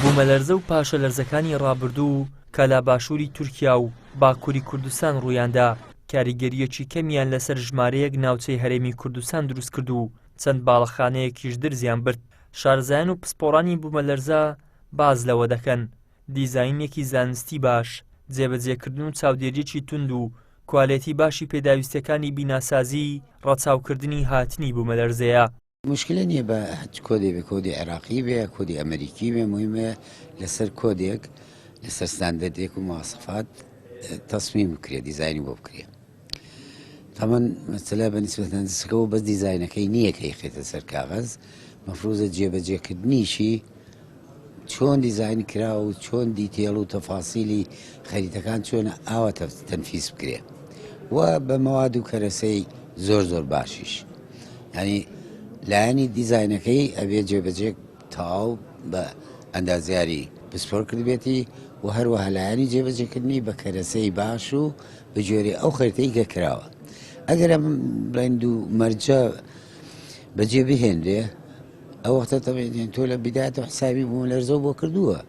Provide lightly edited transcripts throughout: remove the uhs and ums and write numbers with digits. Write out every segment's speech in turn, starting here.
بوومەلەرزە و پاشەلەرزەکانی ڕابردوو کە لە باشووری تورکیا و باکووری کوردستان ڕوویاندا کاریگەریەکی کەمیان لەسەر ژمارەیەک ناوچەی هەرێمی کوردستان دروست کرد و چەند باڵەخانەیەکیش دەرزیان برد. شارزایان و پسپۆڕانی بوومەلەرزە باز لەوە دەکەن دیزاینێکی زانستی باش، جێبەجێکردن و چاودێریەکی تند و کوالێتی باشی پێداویستەکانی بیناسازی ڕەچاوکردنی هاتنی بوومەلەرزەیە. مشكلة نییە بە کۆدێ بە کۆدی عێراقی بێ کۆدی ئەمریکی بێ مهمە لەسەر کۆدێک لەسەر ستاندەردێک و مواصفات تصمیم بکرێ دیزایانی بۆ بکرێ. تەمەن مەسەلە بە نیسبەتەن دەستەکەەوە بەس دیزاینەکەی نییە کە یخێتە سەر کاغەز، مەفروضە جێبەجێکردنیشی چۆن دیزاین کراوە و چۆن دیتێڵ و تەفاسیلی خەریتەکان چۆنە ئاوە تەنفیس بکرێ و بە مەواد و کەرەسەی زۆر باشیش. ینی لایەنی دیزاینەکەی ئەبێ جێبەجێ تەواو بە ئەندازیاری پسپۆر کردبێتی و هەروەها لایەنی جێبەجێکردنی بە کەرەسەی باش و بە جۆرێ ئەو خەریتەی کە کراوە. ئەگەر ئەم بڵند و مەرجە بەجێ بهێنرێ ئەو وەختە تەبێت تۆ لە بیدایەتەوە حسابی بوومەلەرزە بۆ کردووە.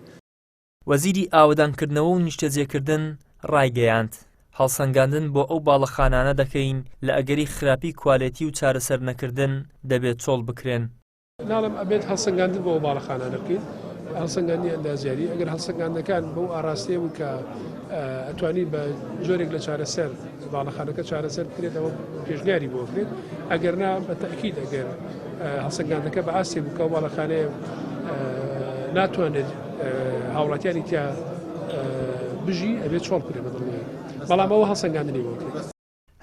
وەزیری ئاوەدانکردنەوە و نیشتەجێکردن ڕایگەیاند هەڵسەنگاندن بۆ ئەو باڵەخانانە دەکەین لە ئەگەری خراپی کوالێتی و چارەسەر نەکردن دەبێت چۆڵ بکرێن. ناڵم ئەبێت هەڵسەنگاندن بۆ باڵەخانانە بکەین، هەڵسەنگاندنی ئەندازیاری ئەگەر هەڵسەنگاندەکان بەو ئاراستەیە بوو کە ئەتوانی بە جۆرێک لە چارەسەر باڵەخانەکە چارەسەر بکرێت ئەوە پێشنیاری بۆ بکرێت، ئەگەر نا بە تەکید ئەگەر هەڵسەنگاندەکە بە ئاستی بوو کە باڵەخانەیە ناتوانێت هاوڵاتیانی تیا بژی ئەبێت چۆڵ بکرێت بەدڵنیایی، بەڵام ئەوە هەڵسەنگاندنی بۆ بکرێت.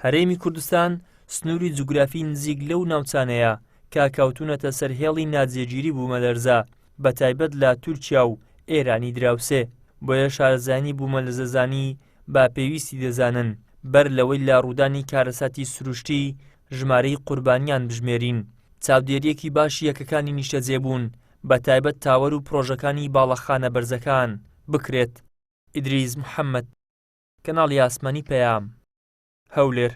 هەرێمی کوردستان سنووری جوگرافی نزیک لەو ناوچانەیە کە کەوتونەتە سەر هێڵی ناجێگیری بوومەلەرزە بەتایبەت لە تورکیا و ئێرانی دراوسێ، بۆیە شارەزانی بوومەلەرزەزانی با پێویستی دەزانن بەر لەوەی لە ڕوودانی کارەساتی سروشتی ژمارەی قوربانیان بژمێرین. چاودێریەکی باشی یەکەکانی نیشتەجێبوون بەتایبەت تاوەر و پرۆژەکانی باڵەخانە بەرزەکان بکرێت. ئیدریس محەممەد، کەناڵی ئاسمانی پەیام، هەولێر.